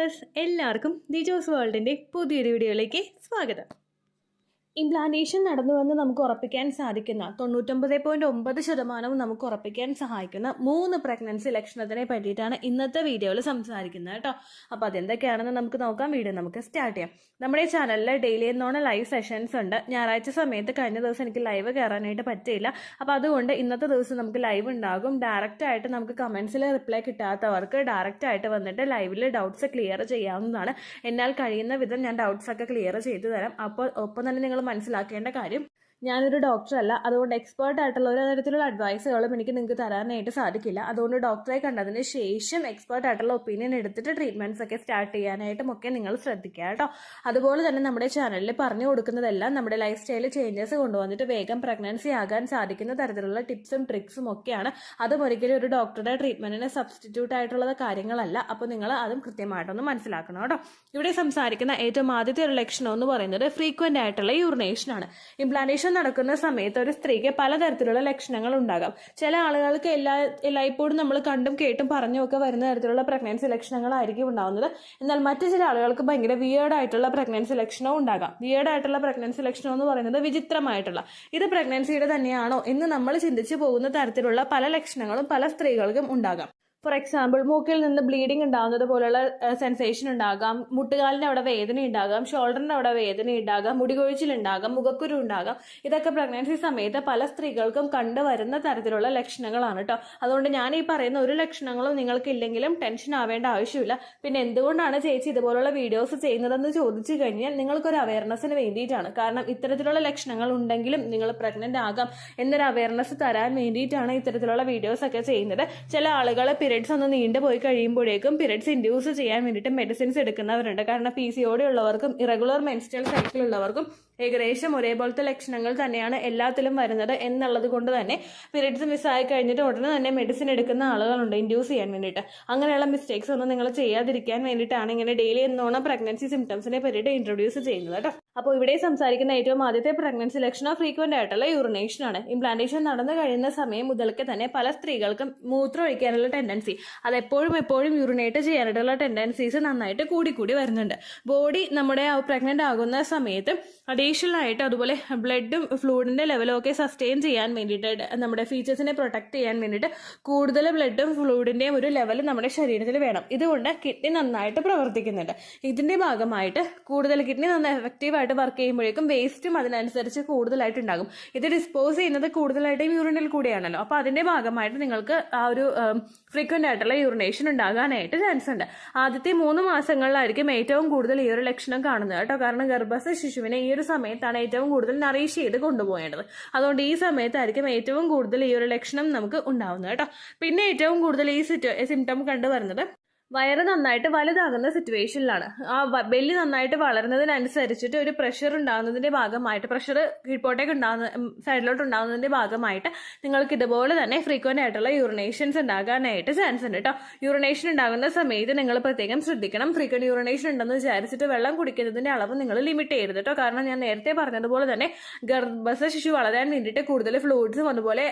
Viewers എല്ലാവർക്കും ദിജോസ് വേൾഡിൻ്റെ പുതിയൊരു വീഡിയോയിലേക്ക് സ്വാഗതം. ഇംപ്ലാന്റേഷൻ നടന്നുവെന്ന് നമുക്ക് ഉറപ്പിക്കാൻ സാധിക്കുന്ന 99.9% നമുക്ക് ഉറപ്പിക്കാൻ സഹായിക്കുന്ന 3 പ്രഗ്നൻസി ലക്ഷണത്തിനെ പറ്റിയിട്ടാണ് ഇന്നത്തെ വീഡിയോയിൽ സംസാരിക്കുന്നത് കേട്ടോ. അപ്പോൾ അതെന്തൊക്കെയാണെന്ന് നമുക്ക് നോക്കാം. വീഡിയോ നമുക്ക് സ്റ്റാർട്ട് ചെയ്യാം. നമ്മുടെ ചാനലിൽ ഡെയിലി എന്നോണം ലൈവ് സെഷൻസ് ഉണ്ട്. ഞായറാഴ്ച സമയത്ത് കഴിഞ്ഞ ദിവസം എനിക്ക് ലൈവ് കയറാനായിട്ട് പറ്റിയില്ല. അപ്പോൾ അതുകൊണ്ട് ഇന്നത്തെ ദിവസം നമുക്ക് ലൈവ് ഉണ്ടാകും. ഡയറക്റ്റ് ആയിട്ട് നമുക്ക് കമൻസിൽ റിപ്ലൈ കിട്ടാത്തവർക്ക് ഡയറക്റ്റ് ആയിട്ട് വന്നിട്ട് ലൈവിൽ ഡൗട്ട്സ് ക്ലിയർ ചെയ്യാവുന്നതാണ്. എന്നാൽ കഴിയുന്ന വിധം ഞാൻ ഡൗട്ട്സ് ഒക്കെ ക്ലിയർ ചെയ്തു തരാം. അപ്പോൾ ഒപ്പം തന്നെ നിങ്ങൾ മനസ്സിലാക്കേണ്ട കാര്യം, ഞാനൊരു ഡോക്ടറല്ല, അതുകൊണ്ട് എക്സ്പേർട്ട് ആയിട്ടുള്ള ഒരു തരത്തിലുള്ള അഡ്വൈസുകളും എനിക്ക് നിങ്ങൾക്ക് തരാനായിട്ട് സാധിക്കില്ല. അതുകൊണ്ട് ഡോക്ടറെ കണ്ടതിന് ശേഷം എക്സ്പേർട്ട് ആയിട്ടുള്ള ഒപ്പീനിയൻ എടുത്തിട്ട് ട്രീറ്റ്മെന്റ്സ് ഒക്കെ സ്റ്റാർട്ട് ചെയ്യാനായിട്ടും ഒക്കെ നിങ്ങൾ ശ്രദ്ധിക്കുക കേട്ടോ. അതുപോലെ തന്നെ നമ്മുടെ ചാനലിൽ പറഞ്ഞു കൊടുക്കുന്നതെല്ലാം നമ്മുടെ ലൈഫ് സ്റ്റൈൽ ചേഞ്ചസ് കൊണ്ടുവന്നിട്ട് വേഗം പ്രഗ്നൻസി ആകാൻ സാധിക്കുന്ന തരത്തിലുള്ള ടിപ്സും ട്രിക്സും ഒക്കെയാണ്. അതും ഒരിക്കലും ഒരു ഡോക്ടറുടെ ട്രീറ്റ്മെന്റിന് സബ്സ്റ്റിറ്റ്യൂട്ട് ആയിട്ടുള്ള കാര്യങ്ങളല്ല. അപ്പോൾ നിങ്ങൾ അതും കൃത്യമായിട്ടൊന്ന് മനസ്സിലാക്കണം കേട്ടോ. ഇവിടെ സംസാരിക്കുന്ന ഏറ്റവും ആദ്യത്തെ ഒരു ലക്ഷണം എന്ന് പറയുന്നത് ഫ്രീക്വന്റ് ആയിട്ടുള്ള യൂറിനേഷൻ ആണ്. ഇംപ്ലാന്റേഷൻ നടക്കുന്ന സമയത്ത് ഒരു സ്ത്രീക്ക് പലതരത്തിലുള്ള ലക്ഷണങ്ങൾ ഉണ്ടാകാം. ചില ആളുകൾക്ക് എല്ലായ്പ്പോഴും നമ്മൾ കണ്ടും കേട്ടും പറഞ്ഞുമൊക്കെ വരുന്ന തരത്തിലുള്ള പ്രഗ്നൻസി ലക്ഷണങ്ങളായിരിക്കും ഉണ്ടാവുന്നത്. എന്നാൽ മറ്റു ചില ആളുകൾക്ക് ഭയങ്കര വിയേർഡ് ആയിട്ടുള്ള പ്രഗ്നൻസി ലക്ഷണവും ഉണ്ടാകാം. വിയേർഡ് ആയിട്ടുള്ള പ്രഗ്നൻസി ലക്ഷണം എന്ന് പറയുന്നത് വിചിത്രമായിട്ടുള്ള, ഇത് പ്രഗ്നൻസിയുടെ തന്നെയാണോ എന്ന് നമ്മൾ ചിന്തിച്ചു പോകുന്ന തരത്തിലുള്ള പല ലക്ഷണങ്ങളും പല സ്ത്രീകൾക്കും ഉണ്ടാകാം. ഫോർ എക്സാമ്പിൾ, മൂക്കിൽ നിന്ന് ബ്ലീഡിംഗ് ഉണ്ടാകുന്നത് പോലുള്ള സെൻസേഷൻ ഉണ്ടാകാം, മുട്ടുകാലിൻ്റെ അവിടെ വേദന ഉണ്ടാകാം, ഷോൾഡറിൻ്റെ അവിടെ വേദന ഉണ്ടാകാം, മുടികൊഴിച്ചിലുണ്ടാകാം, മുഖക്കുരു ഉണ്ടാകാം. ഇതൊക്കെ പ്രഗ്നൻസി സമയത്ത് പല സ്ത്രീകൾക്കും കണ്ടുവരുന്ന തരത്തിലുള്ള ലക്ഷണങ്ങളാണ് കേട്ടോ. അതുകൊണ്ട് ഞാൻ ഈ പറയുന്ന ഒരു ലക്ഷണങ്ങളും നിങ്ങൾക്ക് ഇല്ലെങ്കിലും ടെൻഷൻ ആവേണ്ട ആവശ്യമില്ല. പിന്നെ എന്തുകൊണ്ടാണ് ചേച്ചി ഇതുപോലുള്ള വീഡിയോസ് ചെയ്യുന്നതെന്ന് ചോദിച്ചു കഴിഞ്ഞാൽ നിങ്ങൾക്കൊരു അവയർനെസ്സിന് വേണ്ടിയിട്ടാണ്. കാരണം ഇത്തരത്തിലുള്ള ലക്ഷണങ്ങൾ ഉണ്ടെങ്കിലും നിങ്ങൾ പ്രഗ്നന്റ് ആകാം എന്നൊരു അവയർനെസ് തരാൻ വേണ്ടിയിട്ടാണ് ഇത്തരത്തിലുള്ള വീഡിയോസ് ഒക്കെ ചെയ്യുന്നത്. ചില ആളുകൾ പീരിയഡ്സ് ഒന്ന് നീണ്ടു പോയി കഴിയുമ്പോഴേക്കും പീരിയഡ്സ് ഇൻഡ്യൂസ് ചെയ്യാൻ വേണ്ടിയിട്ട് മെഡിസിൻസ് എടുക്കുന്നവരുണ്ട്. കാരണം PCOD ഉള്ളവർക്കും ഇറഗുലർ മെൻസ്ട്രൽ സൈക്കിൾ ഉള്ളവർക്കും ഏകദേശം ഒരേപോലത്തെ ലക്ഷണങ്ങൾ തന്നെയാണ് എല്ലാത്തിലും വരുന്നത് എന്നുള്ളത് കൊണ്ട് തന്നെ പീരിയഡ്സ് മിസ്സായി കഴിഞ്ഞിട്ട് ഉടനെ തന്നെ മെഡിസിൻ എടുക്കുന്ന ആളുകളുണ്ട് ഇൻഡ്യൂസ് ചെയ്യാൻ വേണ്ടിയിട്ട്. അങ്ങനെയുള്ള മിസ്റ്റേക്സ് ഒന്നും നിങ്ങൾ ചെയ്യാതിരിക്കാൻ വേണ്ടിയിട്ടാണ് ഇങ്ങനെ ഡെയിലി എന്നോണം പ്രഗ്നൻസി സിംറ്റംസിനെ പറ്റിയിട്ട് ഇൻട്രൊഡ്യൂസ് ചെയ്യുന്നത് കേട്ടോ. അപ്പോൾ ഇവിടെ സംസാരിക്കുന്ന ഏറ്റവും ആദ്യത്തെ പ്രഗ്നൻസി ലക്ഷണം ഫ്രീക്വന്റ് ആയിട്ടുള്ള യൂറിനേഷൻ ആണ്. ഇംപ്ലാന്റേഷൻ നടന്നു കഴിയുന്ന സമയം മുതൽക്ക് തന്നെ പല സ്ത്രീകൾക്കും മൂത്രം ഒഴിക്കാനുള്ള ടെൻഡൻസി, അത് എപ്പോഴും യൂറിനേറ്റ് ചെയ്യാനായിട്ടുള്ള ടെൻഡൻസീസ് നന്നായിട്ട് കൂടി വരുന്നുണ്ട്. ബോഡി നമ്മുടെ പ്രഗ്നന്റ് ആകുന്ന സമയത്ത് അഡീഷണൽ ആയിട്ട് അതുപോലെ ബ്ലഡും ഫ്ലൂയിഡിന്റെ ലെവലും ഒക്കെ സസ്റ്റെയിൻ ചെയ്യാൻ വേണ്ടിയിട്ട്, നമ്മുടെ ഫീച്ചേഴ്സിനെ പ്രൊട്ടക്ട് ചെയ്യാൻ വേണ്ടിയിട്ട് കൂടുതൽ ബ്ലഡും ഫ്ലൂയിഡിന്റെയും ഒരു ലെവൽ നമ്മുടെ ശരീരത്തിൽ വേണം. ഇതുകൊണ്ട് കിഡ്നി നന്നായിട്ട് പ്രവർത്തിക്കുന്നുണ്ട്. ഇതിന്റെ ഭാഗമായിട്ട് കൂടുതൽ കിഡ്നി നന്നായി എഫക്റ്റീവ് ആയിട്ട് വർക്ക് ചെയ്യുമ്പോഴേക്കും വേസ്റ്റും അതിനനുസരിച്ച് കൂടുതലായിട്ടുണ്ടാകും. ഇത് ഡിസ്പോസ് ചെയ്യുന്നത് കൂടുതലായിട്ടും യൂറിനിൽ കൂടിയാണല്ലോ. അപ്പോൾ അതിന്റെ ഭാഗമായിട്ട് നിങ്ങൾക്ക് ആ ഒരു ഫ്രീക്വന്റ് ആയിട്ടുള്ള യൂറിനേഷൻ ഉണ്ടാകാനായിട്ട് ചാൻസ് ഉണ്ട്. ആദ്യത്തെ 3 മാസങ്ങളിലായിരിക്കും ഏറ്റവും കൂടുതൽ ഈ ഒരു ലക്ഷണം കാണുന്നത് കേട്ടോ. കാരണം ഗർഭസ്ഥ ശിശുവിനെ ഈ ഒരു സമയത്താണ് ഏറ്റവും കൂടുതൽ നറീഷ് ചെയ്ത് കൊണ്ടുപോകേണ്ടത്. അതുകൊണ്ട് ഈ സമയത്തായിരിക്കും ഏറ്റവും കൂടുതൽ ഈ ഒരു ലക്ഷണം നമുക്ക് ഉണ്ടാവുന്നത് കേട്ടോ. പിന്നെ ഏറ്റവും കൂടുതൽ ഈ സിംറ്റം കണ്ടുവരുന്നത് വയറ് നന്നായിട്ട് വലുതാകുന്ന സിറ്റുവേഷനിലാണ്. ആ ബെല്ലി നന്നായിട്ട് വളരുന്നതിനനുസരിച്ചിട്ട് ഒരു പ്രഷർ ഉണ്ടാകുന്നതിന്റെ ഭാഗമായിട്ട്, പ്രഷർ കീഴ്പോട്ടേക്ക് ഉണ്ടാകുന്ന സൈഡിലോട്ട് ഉണ്ടാകുന്നതിന്റെ ഭാഗമായിട്ട് നിങ്ങൾക്ക് ഇതുപോലെ തന്നെ ഫ്രീക്വന്റ് ആയിട്ടുള്ള യൂറിനേഷൻസ് ഉണ്ടാകാനായിട്ട് ചാൻസ് ഉണ്ട് കേട്ടോ. യൂറിനേഷൻ ഉണ്ടാകുന്ന സമയത്ത് നിങ്ങൾ പ്രത്യേകം ശ്രദ്ധിക്കണം. ഫ്രീക്വന്റ് യൂറിനേഷൻ ഉണ്ടെന്ന് വിചാരിച്ചിട്ട് വെള്ളം കുടിക്കുന്നതിന്റെ അളവ് നിങ്ങൾ ലിമിറ്റ് ചെയ്യരുത് കേട്ടോ. കാരണം ഞാൻ നേരത്തെ പറഞ്ഞതുപോലെ തന്നെ ഗർഭസ്ഥ ശിശു വളരാൻ വേണ്ടിയിട്ട് കൂടുതൽ ഫ്ലൂയിഡ്സും അതുപോലെ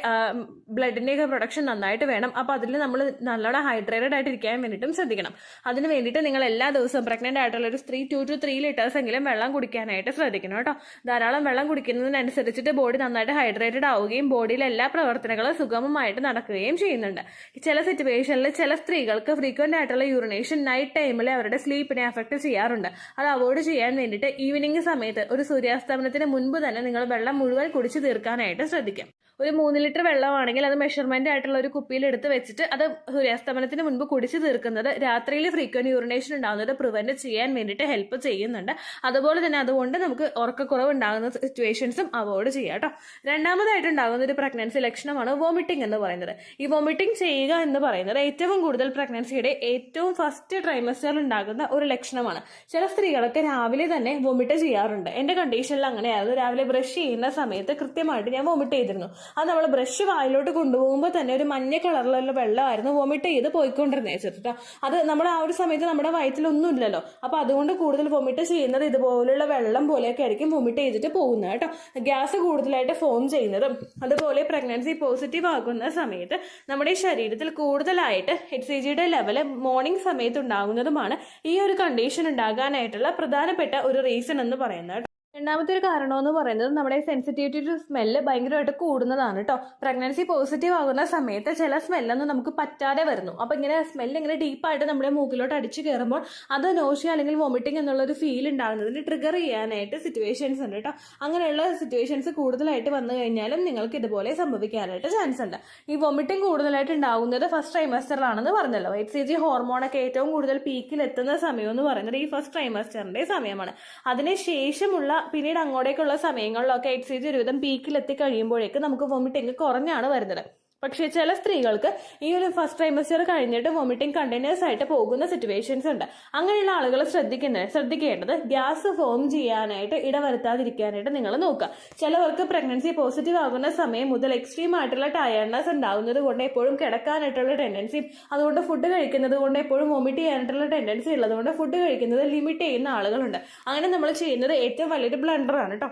ബ്ലഡിന്റെയൊക്കെ പ്രൊഡക്ഷൻ നന്നായിട്ട് വേണം. അപ്പൊ അതിൽ നമ്മൾ നല്ലോണം ഹൈഡ്രേറ്റഡ് ആയിട്ട് ഇരിക്കാൻ വേണ്ടിയിട്ടും ശ്രദ്ധിക്കണം. അതിന് വേണ്ടിയിട്ട് നിങ്ങൾ എല്ലാ ദിവസവും പ്രഗ്നന്റ് ആയിട്ടുള്ള ഒരു സ്ത്രീ 2 to 3 ലിറ്റേഴ്സ് എങ്കിലും വെള്ളം കുടിക്കാനായിട്ട് ശ്രദ്ധിക്കണം കേട്ടോ. ധാരാളം വെള്ളം കുടിക്കുന്നതിനനുസരിച്ചിട്ട് ബോഡി നന്നായിട്ട് ഹൈഡ്രേറ്റഡ് ആവുകയും ബോഡിയിലെ എല്ലാ പ്രവർത്തനങ്ങളും സുഗമമായിട്ട് നടക്കുകയും ചെയ്യുന്നുണ്ട്. ചില സിറ്റുവേഷനിൽ ചില സ്ത്രീകൾക്ക് ഫ്രീക്വന്റ് ആയിട്ടുള്ള യൂറിനേഷൻ നൈറ്റ് ടൈമിൽ അവരുടെ സ്ലീപ്പിനെ അഫക്ട് ചെയ്യാറുണ്ട്. അത് അവോയ്ഡ് ചെയ്യാൻ വേണ്ടിയിട്ട് ഈവനിങ് സമയത്ത് ഒരു സൂര്യാസ്തമനത്തിന് മുൻപ് തന്നെ നിങ്ങൾ വെള്ളം മുഴുവൻ കുടിച്ചു തീർക്കാനായിട്ട് ശ്രദ്ധിക്കാം. ഒരു 3 ലിറ്റർ വെള്ളമാണെങ്കിൽ അത് മെഷർമെന്റ് ആയിട്ടുള്ള ഒരു കുപ്പിയിൽ എടുത്ത് വെച്ചിട്ട് അത് സൂര്യാസ്തമനത്തിന് മുൻപ് കുടിച്ചു തീർക്കുന്നത് രാത്രിയിൽ ഫ്രീക്വന്റ് യൂറിനേഷൻ ഉണ്ടാകുന്നത് പ്രിവെന്റ് ചെയ്യാൻ വേണ്ടിയിട്ട് ഹെൽപ്പ് ചെയ്യുന്നുണ്ട്. അതുപോലെ തന്നെ അതുകൊണ്ട് നമുക്ക് ഉറക്കക്കുറവ് ഉണ്ടാകുന്ന സിറ്റുവേഷൻസും അവോയ്ഡ് ചെയ്യാം കേട്ടോ. രണ്ടാമതായിട്ട് ഉണ്ടാകുന്ന ഒരു പ്രഗ്നൻസി ലക്ഷണമാണ് വോമിറ്റിംഗ് എന്ന് പറയുന്നത്. ഈ വോമിറ്റിംഗ് ചെയ്യുക എന്ന് പറയുന്നത് ഏറ്റവും കൂടുതൽ പ്രഗ്നൻസിയുടെ ഏറ്റവും ഫസ്റ്റ് ട്രൈമസ്റ്ററിൽ ഉണ്ടാകുന്ന ഒരു ലക്ഷണമാണ്. ചില സ്ത്രീകളൊക്കെ രാവിലെ തന്നെ വോമിറ്റ് ചെയ്യാറുണ്ട്. എന്റെ കണ്ടീഷനിൽ അങ്ങനെയായിരുന്നു. രാവിലെ ബ്രഷ് ചെയ്യുന്ന സമയത്ത് കൃത്യമായിട്ട് ഞാൻ വോമിറ്റ് ചെയ്തിരുന്നു. അത് നമ്മൾ ബ്രഷ് വായിലോട്ട് കൊണ്ടുപോകുമ്പോൾ തന്നെ ഒരു മഞ്ഞ കളറിലുള്ള വെള്ളമായിരുന്നു വൊമിറ്റ് ചെയ്ത് പോയിക്കൊണ്ടിരുന്നേ കേട്ടോ. അത് നമ്മുടെ ആ ഒരു സമയത്ത് നമ്മുടെ വയറ്റിലൊന്നും ഇല്ലല്ലോ. അപ്പൊ അതുകൊണ്ട് കൂടുതൽ വൊമിറ്റ് ചെയ്യുന്നത് ഇതുപോലുള്ള വെള്ളം പോലെയൊക്കെ ആയിരിക്കും വൊമിറ്റ് ചെയ്തിട്ട് പോകുന്നത് കേട്ടോ. ഗ്യാസ് കൂടുതലായിട്ട് ഫോം ചെയ്യുന്നതും അതുപോലെ പ്രഗ്നൻസി പോസിറ്റീവ് ആകുന്ന സമയത്ത് നമ്മുടെ ശരീരത്തിൽ കൂടുതലായിട്ട് HCGയുടെ ലെവല് മോർണിംഗ് സമയത്ത് ഉണ്ടാകുന്നതുമാണ് ഈ ഒരു കണ്ടീഷൻ ഉണ്ടാകാനായിട്ടുള്ള പ്രധാനപ്പെട്ട ഒരു റീസൺ എന്ന് പറയുന്നത്. രണ്ടാമത്തെ ഒരു കാരണം എന്ന് പറയുന്നത് നമ്മുടെ സെൻസിറ്റിവിറ്റി ടു സ്മെല്ല് ഭയങ്കരമായിട്ട് കൂടുന്നതാണ് കേട്ടോ. പ്രഗ്നൻസി പോസിറ്റീവ് ആകുന്ന സമയത്ത് ചില സ്മെല്ലൊന്നും നമുക്ക് പറ്റാതെ വരുന്നു. അപ്പൊ ഇങ്ങനെ സ്മെല്ല് ഇങ്ങനെ ഡീപ്പായിട്ട് നമ്മുടെ മൂക്കിലോട്ട് അടിച്ചു കയറുമ്പോൾ അത് നോഷ്യ അല്ലെങ്കിൽ വൊമിറ്റിംഗ് എന്നുള്ള ഒരു ഫീൽ ഉണ്ടാകുന്നതിന് ട്രിഗർ ചെയ്യാനായിട്ട് സിറ്റുവേഷൻസ് ഉണ്ട് കേട്ടോ. അങ്ങനെയുള്ള സിറ്റുവേഷൻസ് കൂടുതലായിട്ട് വന്നു കഴിഞ്ഞാലും നിങ്ങൾക്ക് ഇതുപോലെ സംഭവിക്കാനായിട്ട് ചാൻസ് ഉണ്ട്. ഈ വൊമിറ്റിംഗ് കൂടുതലായിട്ട് ഉണ്ടാകുന്നത് ഫസ്റ്റ് ട്രൈമസ്റ്ററിലാണെന്ന് പറഞ്ഞല്ലോ. HCG ഹോർമോണൊക്കെ ഏറ്റവും കൂടുതൽ പീക്കിൽ എത്തുന്ന സമയം എന്ന് പറയുന്നത് ഈ ഫസ്റ്റ് ട്രൈമസ്റ്ററിന്റെ സമയമാണ്. അതിനുശേഷമുള്ള പിന്നീട് അങ്ങോട്ടേക്കുള്ള സമയങ്ങളിലൊക്കെ HCG ഒരുവിധം പീക്കിലെത്തി കഴിയുമ്പോഴേക്ക് നമുക്ക് വൊമിറ്റിംഗ് കുറഞ്ഞാണ് വരുന്നത്. പക്ഷേ ചില സ്ത്രീകൾക്ക് ഈ ഒരു ഫസ്റ്റ് ട്രൈമസ്റ്റർ കഴിഞ്ഞിട്ട് വൊമിറ്റിംഗ് കണ്ടിന്യൂസ് ആയിട്ട് പോകുന്ന സിറ്റുവേഷൻസ് ഉണ്ട്. അങ്ങനെയുള്ള ആളുകൾ ശ്രദ്ധിക്കേണ്ടത് ഗ്യാസ് ഫോം ചെയ്യാനായിട്ട് ഇടവരുത്താതിരിക്കാനായിട്ട് നിങ്ങൾ നോക്കുക. ചിലവർക്ക് പ്രഗ്നൻസി പോസിറ്റീവ് ആകുന്ന സമയം മുതൽ എക്സ്ട്രീം ആയിട്ടുള്ള ടയർഡ്നെസ് ഉണ്ടാകുന്നത് കൊണ്ട് എപ്പോഴും കിടക്കാനായിട്ടുള്ള ടെൻഡൻസിയും അതുകൊണ്ട് ഫുഡ് കഴിക്കുന്നത് കൊണ്ട് എപ്പോഴും വൊമിറ്റ് ചെയ്യാനായിട്ടുള്ള ടെൻഡൻസി ഉള്ളതുകൊണ്ട് ഫുഡ് കഴിക്കുന്നത് ലിമിറ്റ് ചെയ്യുന്ന ആളുകളുണ്ട്. അങ്ങനെ നമ്മൾ ചെയ്യുന്നത് ഏറ്റവും വലിയൊരു ബ്ലണ്ടറാണ് കേട്ടോ.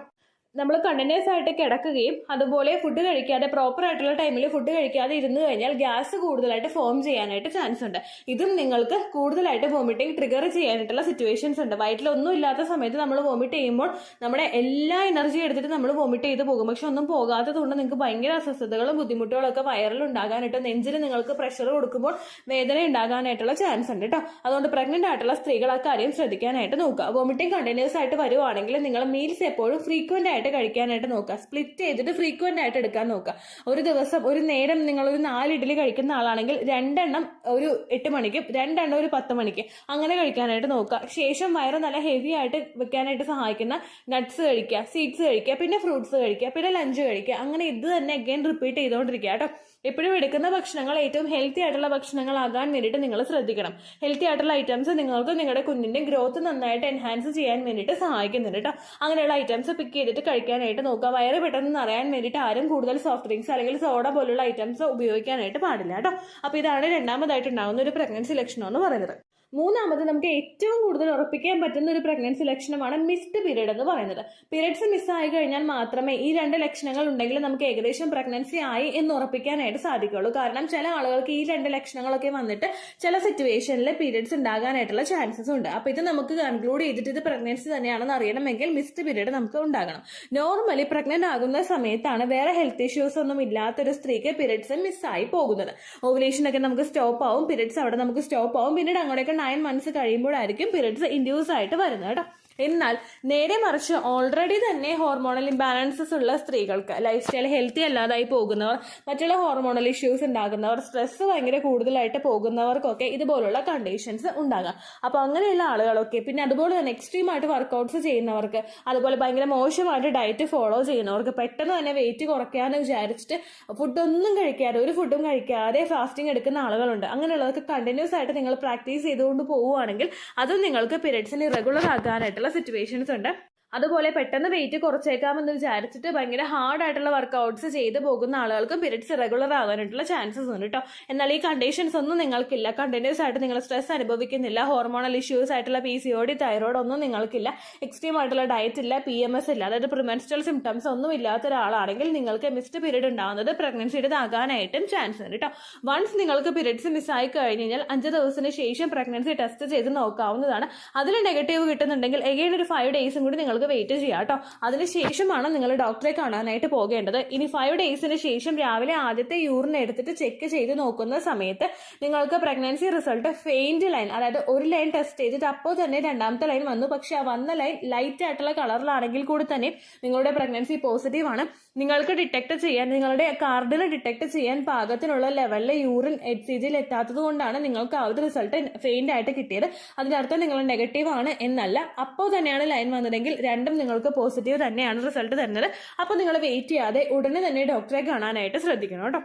നമ്മൾ കണ്ടിന്യൂസ് ആയിട്ട് കിടക്കുകയും അതുപോലെ ഫുഡ് കഴിക്കാതെ പ്രോപ്പർ ആയിട്ടുള്ള ടൈമിൽ ഫുഡ് കഴിക്കാതെ ഇരുന്ന് കഴിഞ്ഞാൽ ഗ്യാസ് കൂടുതലായിട്ട് ഫോം ചെയ്യാനായിട്ട് ചാൻസ് ഉണ്ട്. ഇതും നിങ്ങൾക്ക് കൂടുതലായിട്ട് വോമിറ്റിംഗ് ട്രിഗർ ചെയ്യാനായിട്ടുള്ള സിറ്റുവേഷൻസ് ഉണ്ട്. വയറ്റിലൊന്നും ഇല്ലാത്ത സമയത്ത് നമ്മൾ വോമിറ്റ് ചെയ്യുമ്പോൾ നമ്മുടെ എല്ലാ എനർജി എടുത്തിട്ട് നമ്മൾ വോമിറ്റ് ചെയ്ത് പോകും. പക്ഷെ ഒന്നും പോകാത്തത് കൊണ്ട് നിങ്ങൾക്ക് ഭയങ്കര അസ്വസ്ഥതകളും ബുദ്ധിമുട്ടുകളും ഒക്കെ വയറിൽ ഉണ്ടാകാനായിട്ട് നെഞ്ചിൽ നിങ്ങൾക്ക് പ്രഷർ കൊടുക്കുമ്പോൾ വേദന ഉണ്ടാകാനായിട്ടുള്ള ചാൻസ് ഉണ്ട് കേട്ടോ. അതുകൊണ്ട് പ്രഗ്നന്റ് ആയിട്ടുള്ള സ്ത്രീകൾ ആ കാര്യം ശ്രദ്ധിക്കാനായിട്ട് നോക്കുക. വോമിറ്റിംഗ് കണ്ടിന്യൂസ് ആയിട്ട് വരുവാണെങ്കിൽ നിങ്ങൾ മീൽസ് എപ്പോഴും ഫ്രീക്വന്റ് ആയിട്ട് കഴിക്കാനായിട്ട് നോക്കുക. സ്പ്ലിറ്റ് ചെയ്തിട്ട് ഫ്രീക്വന്റ് ആയിട്ട് എടുക്കാൻ നോക്കുക. ഒരു ദിവസം ഒരു നേരം നിങ്ങൾ ഒരു 4 ഇഡ്ഡലി കഴിക്കുന്ന ആളാണെങ്കിൽ 2 എണ്ണം ഒരു 8 മണിക്ക് 2 എണ്ണം ഒരു 10 മണിക്ക് അങ്ങനെ കഴിക്കാനായിട്ട് നോക്കുക. ശേഷം വയറ് നല്ല ഹെവി ആയിട്ട് വെക്കാനായിട്ട് സഹായിക്കുന്ന നട്ട്സ് കഴിക്കുക, സീഡ്സ് കഴിക്കുക, പിന്നെ ഫ്രൂട്ട്സ് കഴിക്കുക, പിന്നെ ലഞ്ച് കഴിക്കുക. അങ്ങനെ ഇത് തന്നെ അഗൈൻ റിപ്പീറ്റ് ചെയ്തുകൊണ്ടിരിക്കുക കേട്ടോ. എപ്പോഴും എടുക്കുന്ന ഭക്ഷണങ്ങൾ ഏറ്റവും ഹെൽത്തി ആയിട്ടുള്ള ഭക്ഷണങ്ങളാകാൻ വേണ്ടിയിട്ട് നിങ്ങൾ ശ്രദ്ധിക്കണം. ഹെൽത്തി ആയിട്ടുള്ള ഐറ്റംസ് നിങ്ങൾക്ക് നിങ്ങളുടെ കുഞ്ഞിന്റെ ഗ്രോത്ത് നന്നായിട്ട് എൻഹാൻസ് ചെയ്യാൻ വേണ്ടിയിട്ട് സഹായിക്കുന്നുണ്ട് കേട്ടോ. അങ്ങനെയുള്ള ഐറ്റംസ് പിക്ക് ചെയ്തിട്ട് കഴിക്കാനായിട്ട് നോക്കുക. വയറ് പെട്ടെന്ന് നിറയാൻ വേണ്ടിയിട്ട് ആരും കൂടുതൽ സോഫ്റ്റ് ഡ്രിങ്ക്സ് അല്ലെങ്കിൽ സോഡ പോലുള്ള ഐറ്റംസ് ഉപയോഗിക്കാനായിട്ട് പാടില്ല കേട്ടോ. അപ്പൊ ഇതാണ് രണ്ടാമതായിട്ട് ഉണ്ടാകുന്ന ഒരു പ്രഗ്നൻസി ലക്ഷണം എന്ന് പറയുന്നത്. മൂന്നാമത് നമുക്ക് ഏറ്റവും കൂടുതൽ ഉറപ്പിക്കാൻ പറ്റുന്ന ഒരു പ്രഗ്നൻസി ലക്ഷണമാണ് മിസ്ഡ് പീരീഡ് എന്ന് പറയുന്നത്. പീരീഡ്സ് മിസ്സായി കഴിഞ്ഞാൽ മാത്രമേ ഈ 2 ലക്ഷണങ്ങൾ ഉണ്ടെങ്കിൽ നമുക്ക് ഏകദേശം പ്രഗ്നൻസി ആയി എന്ന് ഉറപ്പിക്കാനായിട്ട് സാധിക്കുള്ളൂ. കാരണം ചില ആളുകൾക്ക് ഈ 2 ലക്ഷണങ്ങളൊക്കെ വന്നിട്ട് ചില സിറ്റുവേഷനിൽ പീരീഡ്സ് ഉണ്ടാകാനായിട്ടുള്ള ചാൻസസ് ഉണ്ട്. അപ്പൊ ഇത് നമുക്ക് കൺക്ലൂഡ് ചെയ്തിട്ട് ഇത് പ്രഗ്നൻസി തന്നെയാണെന്ന് അറിയണമെങ്കിൽ മിസ്ഡ് പീരീഡ് നമുക്ക് ഉണ്ടാകണം. നോർമലി പ്രഗ്നന്റ് ആകുന്ന സമയത്താണ് വേറെ ഹെൽത്ത് ഇഷ്യൂസ് ഒന്നും ഇല്ലാത്തൊരു സ്ത്രീക്ക് പീരീഡ്സ് മിസ്സായി പോകുന്നത്. ഓവുലേഷൻ ഒക്കെ നമുക്ക് സ്റ്റോപ്പ് ആവും, പീരീഡ്സ് അവിടെ നമുക്ക് സ്റ്റോപ്പ് ആവും. പിന്നീട് അങ്ങോട്ടേക്ക് 9 മന്ത്സ് കഴിയുമ്പോഴായിരിക്കും പീരീഡ്സ് ഇൻഡ്യൂസ് ആയിട്ട് വരുന്നത് കേട്ടോ. എന്നാൽ നേരെ മറിച്ച് ഓൾറെഡി തന്നെ ഹോർമോണൽ ഇംബാലൻസസ് ഉള്ള സ്ത്രീകൾക്ക്, ലൈഫ് സ്റ്റൈൽ ഹെൽത്തി അല്ലാതായി പോകുന്നവർ, മറ്റുള്ള ഹോർമോണൽ ഇഷ്യൂസ് ഉണ്ടാകുന്നവർ, സ്ട്രെസ് ഭയങ്കര കൂടുതലായിട്ട് പോകുന്നവർക്കൊക്കെ ഇതുപോലുള്ള കണ്ടീഷൻസ് ഉണ്ടാകാം. അപ്പൊ അങ്ങനെയുള്ള ആളുകളൊക്കെ, പിന്നെ അതുപോലെ തന്നെ എക്സ്ട്രീം ആയിട്ട് വർക്കൗട്ട്സ് ചെയ്യുന്നവർക്ക്, അതുപോലെ ഭയങ്കര മോശമായിട്ട് ഡയറ്റ് ഫോളോ ചെയ്യുന്നവർക്ക്, പെട്ടെന്ന് തന്നെ വെയിറ്റ് കുറയ്ക്കാന്ന് വിചാരിച്ചിട്ട് ഫുഡൊന്നും കഴിക്കാതെ, ഒരു ഫുഡും കഴിക്കാതെ ഫാസ്റ്റിംഗ് എടുക്കുന്ന ആളുകളുണ്ട്. അങ്ങനെയുള്ളവർക്ക് കണ്ടിന്യൂസ് ആയിട്ട് നിങ്ങൾ പ്രാക്ടീസ് ചെയ്തുകൊണ്ട് പോവുകയാണെങ്കിൽ അതും നിങ്ങൾക്ക് പീരീഡ്സിന് ഇറഗുലർ ആകാനായിട്ടുള്ള സിറ്റുവേഷൻസ് ഉണ്ട്. അതുപോലെ പെട്ടെന്ന് വെയിറ്റ് കുറച്ചേക്കാമെന്ന് വിചാരിച്ചിട്ട് ഭയങ്കര ഹാർഡ് ആയിട്ടുള്ള വർക്കൗട്ട്സ് ചെയ്ത് പോകുന്ന ആളുകൾക്കും പീരീഡ്സ് റെഗുലർ ആകാനായിട്ടുള്ള ചാൻസസ് ഉണ്ട് കേട്ടോ. എന്നാൽ ഈ കണ്ടീഷൻസ് ഒന്നും നിങ്ങൾക്കില്ല, കണ്ടിന്യൂസ് ആയിട്ട് നിങ്ങൾ സ്ട്രെസ് അനുഭവിക്കുന്നില്ല, ഹോർമോണൽ ഇഷ്യൂസ് ആയിട്ടുള്ള PCOD, തൈറോയ്ഡ് ഒന്നും നിങ്ങൾക്കില്ല, എക്സ്ട്രീം ആയിട്ടുള്ള ഡയറ്റ് ഇല്ല, PMS ഇല്ല, അതായത് പ്രിമെൻസ്ട്രൽ സിംറ്റംസ് ഒന്നും ഇല്ലാത്ത ഒരാളാണെങ്കിൽ നിങ്ങൾക്ക് മിസ്ഡ് പീരീഡ് ഉണ്ടാകുന്നത് പ്രഗ്നൻസിയുടെ ആകാനായിട്ടും ചാൻസ് ഉണ്ട് കേട്ടോ. വൺസ് നിങ്ങൾക്ക് പീരീഡ്സ് മിസ്സായി കഴിഞ്ഞ് കഴിഞ്ഞാൽ 5 ദിവസത്തിന് ശേഷം പ്രഗ്നൻസി ടെസ്റ്റ് ചെയ്ത് നോക്കാവുന്നതാണ്. അതിൽ നെഗറ്റീവ് കിട്ടുന്നുണ്ടെങ്കിൽ എഗെയിൻ ഒരു 5 ഡേയ്സും കൂടി നിങ്ങൾക്ക് വെയിറ്റ് ചെയ്യാം കേട്ടോ. അതിനുശേഷമാണ് നിങ്ങൾ ഡോക്ടറെ കാണാനായിട്ട് പോകേണ്ടത്. ഇനി 5 ഡേയ്സിന് ശേഷം രാവിലെ ആദ്യത്തെ യൂറിൻ എടുത്തിട്ട് ചെക്ക് ചെയ്ത് നോക്കുന്ന സമയത്ത് നിങ്ങൾക്ക് പ്രഗ്നൻസി റിസൾട്ട് ഫെയിൻഡ് ലൈൻ, അതായത് ഒരു ലൈൻ ടെസ്റ്റ് ചെയ്തിട്ട് അപ്പോൾ തന്നെ രണ്ടാമത്തെ ലൈൻ വന്നു. പക്ഷെ ആ വന്ന ലൈൻ ലൈറ്റ് ആയിട്ടുള്ള കളറിലാണെങ്കിൽ കൂടി തന്നെ നിങ്ങളുടെ പ്രഗ്നൻസി പോസിറ്റീവ് ആണ്. നിങ്ങൾക്ക് ഡിറ്റക്ട് ചെയ്യാൻ, നിങ്ങളുടെ കാർഡിന് ഡിറ്റക്ട് ചെയ്യാൻ പാകത്തിനുള്ള ലെവലിലെ യൂറിൻ HCGയിൽ എത്താത്തത് കൊണ്ടാണ് നിങ്ങൾക്ക് ആ ഒരു റിസൾട്ട് ഫെയിൻഡ് ആയിട്ട് കിട്ടിയത്. അതിനർത്ഥം നിങ്ങൾ നെഗറ്റീവ് ആണ് എന്നല്ല. അപ്പോൾ തന്നെയാണ് ലൈൻ വന്നതെങ്കിൽ രണ്ടും നിങ്ങൾക്ക് പോസിറ്റീവ് തന്നെയാണ് റിസൾട്ട് തരുന്നത്. അപ്പോൾ നിങ്ങൾ വെയിറ്റ് ചെയ്യാതെ ഉടനെ തന്നെ ഡോക്ടറെ കാണാനായിട്ട് ശ്രദ്ധിക്കണം കേട്ടോ.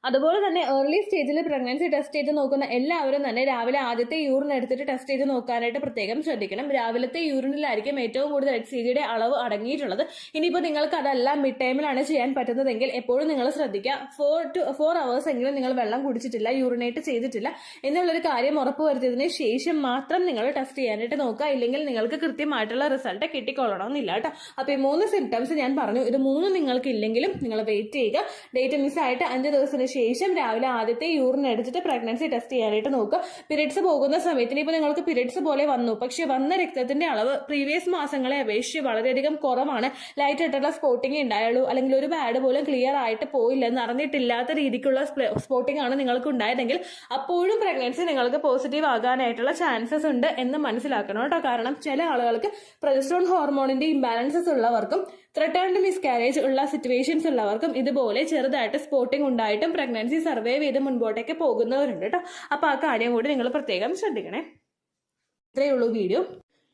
അതുപോലെ തന്നെ ഏർലി സ്റ്റേജിൽ പ്രഗ്നൻസി ടെസ്റ്റ് ചെയ്ത് നോക്കുന്ന എല്ലാവരും തന്നെ രാവിലെ ആദ്യത്തെ യൂറിൻ എടുത്തിട്ട് ടെസ്റ്റ് ചെയ്ത് നോക്കാനായിട്ട് പ്രത്യേകം ശ്രദ്ധിക്കണം. രാവിലത്തെ യൂറിനിലായിരിക്കും ഏറ്റവും കൂടുതൽ HCG യുടെ അളവ് അടങ്ങിയിട്ടുള്ളത്. ഇനിയിപ്പോൾ നിങ്ങൾക്ക് അതെല്ലാം മിഡ് ടൈമിലാണ് ചെയ്യാൻ പറ്റുന്നതെങ്കിൽ എപ്പോഴും നിങ്ങൾ ശ്രദ്ധിക്കുക, 4 hours എങ്കിലും നിങ്ങൾ വെള്ളം കുടിച്ചിട്ടില്ല, യൂറിനേറ്റ് ചെയ്തിട്ടില്ല എന്നുള്ളൊരു കാര്യം ഉറപ്പുവരുത്തിയതിന് ശേഷം മാത്രം നിങ്ങൾ ടെസ്റ്റ് ചെയ്യാനായിട്ട് നോക്കുക. ഇല്ലെങ്കിൽ നിങ്ങൾക്ക് കൃത്യമായിട്ടുള്ള റിസൾട്ട് കിട്ടിക്കൊള്ളണമെന്നില്ല കേട്ടോ. അപ്പോൾ ഈ 3 സിംറ്റംസ് ഞാൻ പറഞ്ഞു, ഇത് 3 നിങ്ങൾക്ക് ഇല്ലെങ്കിലും നിങ്ങൾ വെയിറ്റ് ചെയ്യുക. ഡേറ്റ് മിസ്സായിട്ട് 5 ദിവസത്തിന് ശേഷം രാവിലെ ആദ്യത്തെ യൂറിൻ എടുത്തിട്ട് പ്രഗ്നൻസി ടെസ്റ്റ് ചെയ്യാനായിട്ട് നോക്കുക. പീരിയഡ്സ് പോകുന്ന സമയത്തിന് ഇപ്പോൾ നിങ്ങൾക്ക് പീരിയഡ്സ് പോലെ വന്നു, പക്ഷെ വന്ന രക്തത്തിന്റെ അളവ് പ്രീവിയസ് മാസങ്ങളെ അപേക്ഷിച്ച് വളരെയധികം കുറവാണ്, ലൈറ്റ് ആയിട്ടുള്ള സ്പോട്ടിങ് ഉണ്ടായുള്ളൂ, അല്ലെങ്കിൽ ഒരു പാഡ് പോലും ക്ലിയർ ആയിട്ട് പോയില്ലെന്ന് അറിഞ്ഞിട്ടില്ലാത്ത രീതിക്കുള്ള സ്പോട്ടിംഗ് ആണ് നിങ്ങൾക്ക് ഉണ്ടായതെങ്കിൽ അപ്പോഴും പ്രഗ്നൻസി നിങ്ങൾക്ക് പോസിറ്റീവ് ആകാനായിട്ടുള്ള ചാൻസസ് ഉണ്ട് എന്ന് മനസ്സിലാക്കണം കേട്ടോ. കാരണം ചില ആളുകൾക്ക് പ്രൊജസ്ട്രോൺ ഹോർമോണിന്റെ ഇംബാലൻസസ് ഉള്ളവർക്കും ത്രെട്ടേൺഡ് മിസ്കാരേജ് ഉള്ള സിറ്റുവേഷൻസ് ഉള്ളവർക്കും ഇതുപോലെ ചെറുതായിട്ട് സ്പോട്ടിംഗ് ഉണ്ടായിട്ടും പ്രഗ്നൻസി സർവൈവ് ചെയ്ത് മുൻപോട്ടേക്ക് പോകുന്നവരുണ്ട് കേട്ടോ. അപ്പോൾ ആ കാര്യം കൂടി നിങ്ങൾ പ്രത്യേകം ശ്രദ്ധിക്കണേ. ഇത്രയേ ഉള്ളൂ വീഡിയോ.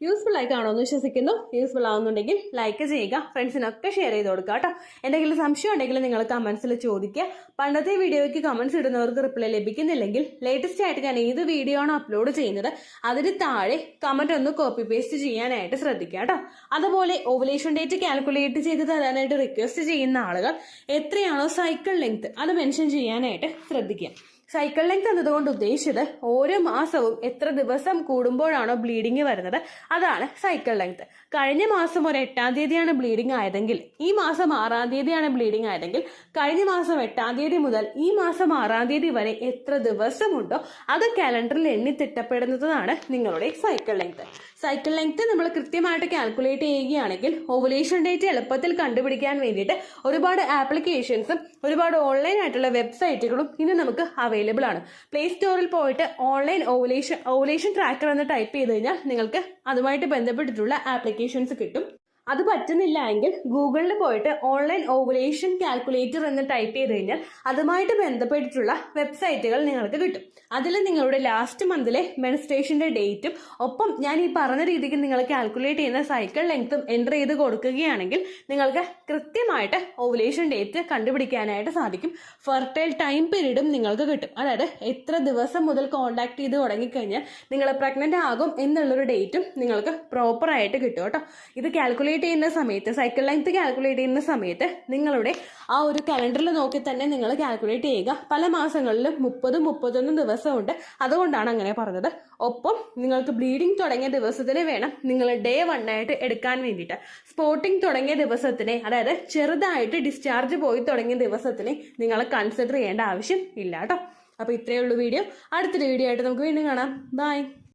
യൂസ്ഫുൾ ആയി കാണുമെന്ന് വിശ്വസിക്കുന്നു. യൂസ്ഫുൾ ആവുന്നുണ്ടെങ്കിൽ ലൈക്ക് ചെയ്യുക, ഫ്രണ്ട്സിനൊക്കെ ഷെയർ ചെയ്ത് കൊടുക്കുക കേട്ടോ. എന്തെങ്കിലും സംശയം ഉണ്ടെങ്കിൽ നിങ്ങൾ കമന്റ്സിൽ ചോദിക്കുക. പണ്ടത്തെ വീഡിയോയ്ക്ക് കമന്റ്സ് ഇടുന്നവർക്ക് റിപ്ലൈ ലഭിക്കുന്നില്ലെങ്കിൽ ലേറ്റസ്റ്റ് ആയിട്ട് ഞാൻ ഏത് വീഡിയോ ആണ് അപ്ലോഡ് ചെയ്യുന്നത് അതിന് താഴെ കമന്റ് ഒന്ന് കോപ്പി പേസ്റ്റ് ചെയ്യാനായിട്ട് ശ്രദ്ധിക്കുക കേട്ടോ. അതുപോലെ ഓവുലേഷൻ ഡേറ്റ് കാൽക്കുലേറ്റ് ചെയ്ത് തരാനായിട്ട് റിക്വസ്റ്റ് ചെയ്യുന്ന ആളുകൾ എത്രയാണോ സൈക്കിൾ ലെങ്ത് അത് മെൻഷൻ ചെയ്യാനായിട്ട് ശ്രദ്ധിക്കുക. സൈക്കിൾ ലെങ്ത് എന്നതുകൊണ്ട് ഉദ്ദേശിച്ചത് ഓരോ മാസവും എത്ര ദിവസം കൂടുമ്പോഴാണോ ബ്ലീഡിങ് വരുന്നത് അതാണ് സൈക്കിൾ ലെങ്ത്. കഴിഞ്ഞ മാസം ഒരു 8-ാം തീയതിയാണ് ബ്ലീഡിങ് ആയതെങ്കിൽ ഈ മാസം 6-ാം തീയതിയാണ് ബ്ലീഡിങ് ആയതെങ്കിൽ കഴിഞ്ഞ മാസം 8-ാം തീയതി മുതൽ ഈ മാസം 6-ാം തീയതി വരെ എത്ര ദിവസമുണ്ടോ അത് കാലണ്ടറിൽ എണ്ണി തിട്ടപ്പെടുന്നതാണ് നിങ്ങളുടെ സൈക്കിൾ ലെങ്ത്. സൈക്കിൾ ലെങ്ത് നമ്മൾ കൃത്യമായിട്ട് കാൽക്കുലേറ്റ് ചെയ്യുകയാണെങ്കിൽ ഓവുലേഷൻ ഡേറ്റ് എളുപ്പത്തിൽ കണ്ടുപിടിക്കാൻ വേണ്ടിയിട്ട് ഒരുപാട് ആപ്ലിക്കേഷൻസും ഒരുപാട് ഓൺലൈൻ ആയിട്ടുള്ള വെബ്സൈറ്റുകളും ഇന്ന് നമുക്ക് അവൈലബിൾ ആണ്. പ്ലേ സ്റ്റോറിൽ പോയിട്ട് ഓൺലൈൻ ഓവുലേഷൻ ട്രാക്കർ എന്ന് ടൈപ്പ് ചെയ്ത് കഴിഞ്ഞാൽ നിങ്ങൾക്ക് അതുമായിട്ട് ബന്ധപ്പെട്ടിട്ടുള്ള ആപ്ലിക്കേഷൻസ് കിട്ടും. അത് പറ്റുന്നില്ല എങ്കിൽ ഗൂഗിളിൽ പോയിട്ട് ഓൺലൈൻ ഓവുലേഷൻ കാൽക്കുലേറ്റർ എന്ന് ടൈപ്പ് ചെയ്ത് കഴിഞ്ഞാൽ അതുമായിട്ട് ബന്ധപ്പെട്ടിട്ടുള്ള വെബ്സൈറ്റുകൾ നിങ്ങൾക്ക് കിട്ടും. അതിൽ നിങ്ങളുടെ ലാസ്റ്റ് മന്തിലെ മെൻസ്ട്രേഷന്റെ ഡേറ്റും ഒപ്പം ഞാൻ ഈ പറഞ്ഞ രീതിക്ക് നിങ്ങൾ കാൽക്കുലേറ്റ് ചെയ്യുന്ന സൈക്കിൾ ലെങ്ത്തും എൻ്റർ ചെയ്ത് കൊടുക്കുകയാണെങ്കിൽ നിങ്ങൾക്ക് കൃത്യമായിട്ട് ഓവുലേഷൻ ഡേറ്റ് കണ്ടുപിടിക്കാനായിട്ട് സാധിക്കും. ഫെർട്ടൈൽ ടൈം പീരീഡും നിങ്ങൾക്ക് കിട്ടും. അതായത് എത്ര ദിവസം മുതൽ കോണ്ടാക്ട് ചെയ്ത് തുടങ്ങിക്കഴിഞ്ഞാൽ നിങ്ങൾ പ്രഗ്നന്റ് ആകും എന്നുള്ളൊരു ഡേറ്റും നിങ്ങൾക്ക് പ്രോപ്പറായിട്ട് കിട്ടും കേട്ടോ. ഇത് കാൽക്കുലേറ്റ് ചെയ്യുന്ന സമയത്ത് സൈക്കിൾ ലെങ്ത് കാൽക്കുലേറ്റ് ചെയ്യുന്ന സമയത്ത് നിങ്ങളുടെ ആ ഒരു കലണ്ടറിൽ നോക്കി തന്നെ നിങ്ങൾ കാൽക്കുലേറ്റ് ചെയ്യുക. പല മാസങ്ങളിലും 30-31 ദിവസമുണ്ട്, അതുകൊണ്ടാണ് അങ്ങനെ പറഞ്ഞത്. ഒപ്പം നിങ്ങൾക്ക് ബ്ലീഡിങ് തുടങ്ങിയ ദിവസത്തിന് വേണം നിങ്ങൾ ഡേ 1 ആയിട്ട് എടുക്കാൻ വേണ്ടിയിട്ട്. സ്പോട്ടിങ് തുടങ്ങിയ ദിവസത്തിനെ, അതായത് ചെറുതായിട്ട് ഡിസ്ചാർജ് പോയി തുടങ്ങിയ ദിവസത്തിനെ നിങ്ങൾ കൺസിഡർ ചെയ്യേണ്ട ആവശ്യം ഇല്ല കേട്ടോ. അപ്പോൾ ഇത്രയേ ഉള്ളൂ വീഡിയോ. അടുത്തൊരു വീഡിയോ ആയിട്ട് നമുക്ക് വീണ്ടും കാണാം. ബൈ.